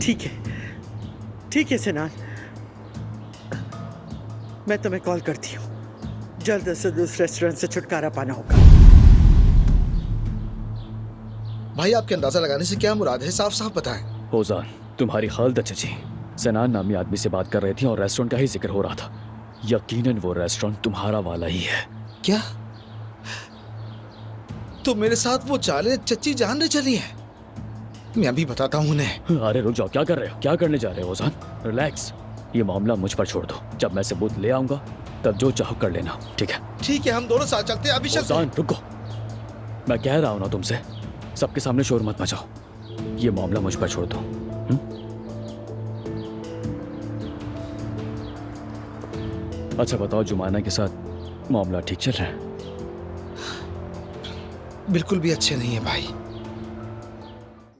ठीक है सिनान, मैं तुम्हें कॉल करती हूँ। जल्द से उस रेस्टोरेंट से छुटकारा पाना होगा। भाई आपके अंदाजा लगाने से क्या मुराद है, साफ साफ बताएं। ओजान, तुम्हारी खालदा चची सनान नामी आदमी से बात कर रही थी और रेस्टोरेंट का ही जिक्र हो रहा था। यकीनन वो रेस्टोरेंट तुम्हारा वाला ही है। क्या? तो मेरे साथ वो चालें चच्ची जानने चली है? मैं अभी बताता हूँ उन्हें। अरे रुक जाओ, क्या कर रहे हो? क्या करने जा रहे हो ओजान? रिलैक्स, ये मामला मुझ पर छोड़ दो। जब मैं सबूत ले आऊंगा तब जो चाहो कर लेना, ठीक है? ठीक है, हम दोनों साथ चलते हैं। अभी चलते हैं। ओजान रुको, मैं कह रहा हूं ना तुमसे, सबके सामने शोर मत मचाओ। ये मामला मुझ पर छोड़ दो। अच्छा बताओ, जुमाना के साथ मामला ठीक चल रहा है? बिल्कुल भी अच्छे नहीं है भाई।